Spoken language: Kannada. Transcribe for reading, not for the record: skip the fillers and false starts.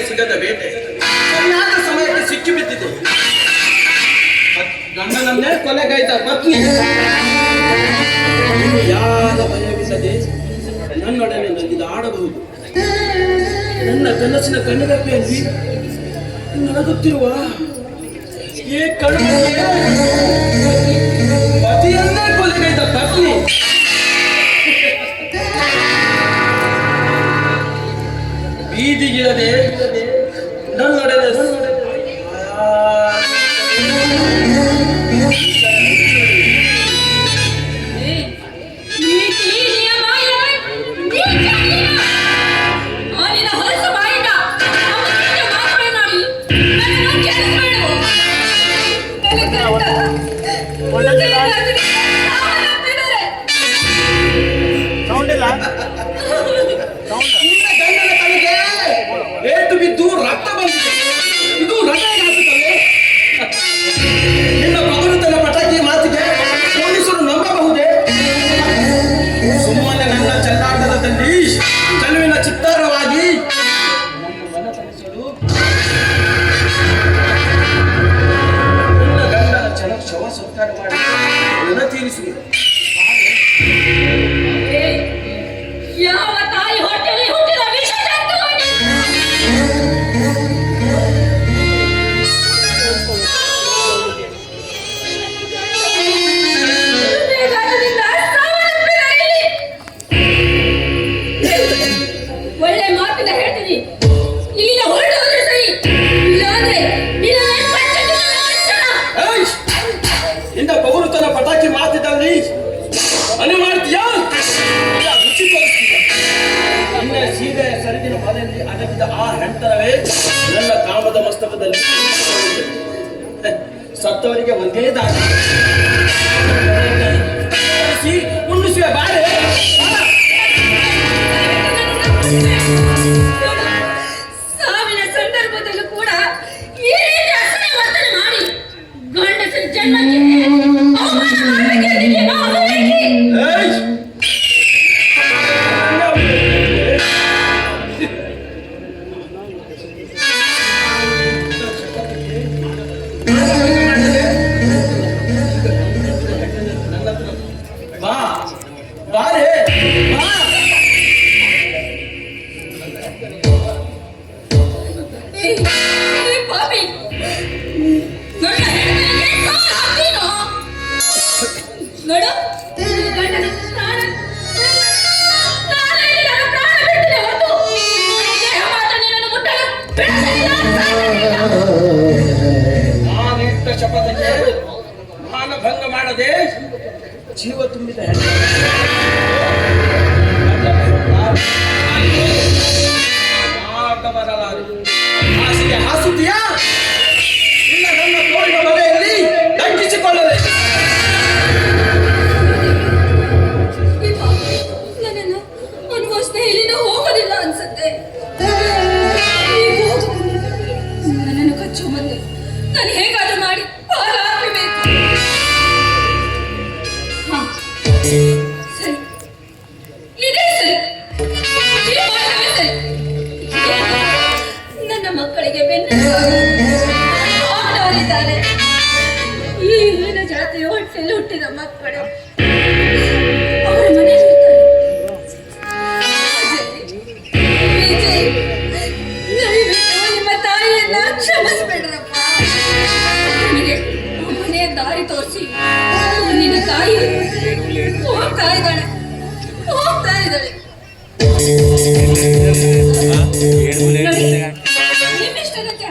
ಸಿಗದ ಬೇಟೆ ಸರಿಯಾದ ಸಮಯಕ್ಕೆ ಸಿಕ್ಕಿ ಬಿದ್ದಿದೆ. ಗಂಡನನ್ನೇ ಕೊಲೆಗೈದ ಪತ್ನಿ ಯಾರ ಭಯವಿಲ್ಲದೆ ನನ್ನೊಡನೆ ನನಗೆ ಆಡಬಹುದು. ನನ್ನ ಕನಸಿನ ಕಣ್ಣುಗಪ್ಪೆಯಲ್ಲಿ ನಲಗುತ್ತಿರುವ ಈ ಕಣ್ಣು ಪತಿಯನ್ನೇ ಕೊಲೆಗೈದ ಪತ್ನಿ ಬೀದಿಗಿರದೆ ನನ್ನೊಡನೆ ಗಂಡನ ತಲೆಗೆ ಏಟು ಬಿದ್ದು ರಕ್ತ ಬಂದಿದೆ. ಇದು ರಕ್ತವೇ? ನಿನ್ನ ಪಗುರುತನ ಪಟಾಕಿ ಮಾತಿಗೆ ಪೊಲೀಸರು ನಂಬಬಹುದೇ? ಸುಮ್ಮನೆ ನನ್ನ ಚೆಲ್ಲಾಟದಲ್ಲಿ ಚೆಲುವಿನ ಚಿತ್ತಾರವಾಗಿ ನನ್ನ ಮನ ತಣಿಸಲು ನನ್ನ ಗಂಡನ ಶವ ಸಂಸ್ಕಾರ ಮಾಡಿ ಋಣ ತೀರಿಸುವೆ. ಯಾವ ತಾಯಿ ಹೊಟ್ಟೆಯಲ್ಲಿ ಹುಟ್ಟಿದ ವಿಷ ಜಂತುವಾಗಿ ಒಳ್ಳೆ ಮಾತಿನ ಹೇಳ್ತೀನಿ. ಈಗ ಹೊರಡೋದ್ರೆ ಸರಿ, ಇಲ್ಲಾಂದ್ರೆ ನಿನ್ನ ಪೌರುತನ ಪಟಾಕಿ ಮಾತಿದಲ್ಲಿ ಮನೆ ಮಾಡ್ತೀಯಾ? ರುಚಿ ತೋರಿಸ್ತೀಯ? ನಿನ್ನ ಸೀರೆಯ ಸರಿದಿನ ಮನೆಯಲ್ಲಿ ಅಡಗಿದ ಆ ಹೆಂತರವೇ ನನ್ನ ಕಾಮದ ಮಸ್ತಕದಲ್ಲಿ ಸತ್ತವರಿಗೆ ಒಂದೇ ದಾರಿ ಉಣ್ಣಿಸುವ ಬಾರೆ. ಸಾವಿನ ಸಂದರ್ಭದಲ್ಲೂ ಕೂಡ ಈ ರೀತಿ ಅಸಹ್ಯ ವರ್ತನೆ ಮಾಡಿ ಗಂಡಸರ ಜನ್ಮಕ್ಕೆ ಅವಮಾನ ಮಾಡಬೇಕೆಂದಿದ್ದೆ ನಾವು ಬೇಕಿ. ಬಾ ಬಾರೆ ಬಾ. ಪಾಪಿ ನನ್ನ ಹೆಂಡತಿಗೆ ಕಾಲು ಹಾಕ್ತೀನೋ? ನೋಡು, ಗಂಡನ ಪ್ರಾಣ ಬಿಟ್ಟಿದೆ ಹೊರತು ದೇಹ ಮಾತ್ರ ನಿನ್ನನ್ನು ಮುಟ್ಟಲು ಬಿಡುವುದಿಲ್ಲ. ನಾನಿಟ್ಟ ಶಪಥಕ್ಕೆ ಮಾನಭಂಗ ಮಾಡದೆ ಜೀವ ತುಂಬಿದ ಹಾಸಿಗೆ ಹಾಸುತ್ತೀಯಾ? ಇಲ್ಲ ನನ್ನ ತೋಳಿನ ಮನೆಯಲ್ಲಿ ದಕ್ಕಿಸಿಕೊಳ್ಳದೆ. ನನ್ನನ್ನು ಅನುಭವಿಸದೆ ಇಲ್ಲಿಂದ ಹೋಗೋದಿಲ್ಲ ಅನ್ಸುತ್ತೆ. ನನ್ನನ್ನು ಕಚ್ಚು ಬಂದು ನಾನು ಹೇಗಾದ್ರೂ ಮಾಡಿ ಪಾರಾಗಬೇಕು. ಸರಿ, ಇದೇ ಸರಿ, ಈ ಮಾರ್ಗವೇ ಸರಿ. ನನ್ನ ಮಕ್ಕಳಿಗೆ ಬೆನ್ನವರಿದ್ದಾರೆ. ಈ ಹೀನ ಜಾತಿಯ ಹೊಟ್ಟೆಯಲ್ಲಿ ಹುಟ್ಟಿದ ಮಕ್ಕಳು ಅವರ ಮನೆಯಲ್ಲಿ ಇರ್ತಾರೆ. ವಿಜಯ್, ದಯವಿಟ್ಟು ನಿಮ್ಮ ತಾಯಿಯನ್ನ ಕ್ಷಮಿಸಬೇಡ್ರಪ್ಪ. ನನಗೆ ಮನೆಯ ದಾರಿ ತೋರಿಸಿ ನಿನ್ನ ತಾಯಿ ಹೋಗ್ತಾ ಇದ್ದಾಳೆ. ನಿಮ್ಮಿಷ್ಟದಂತೆ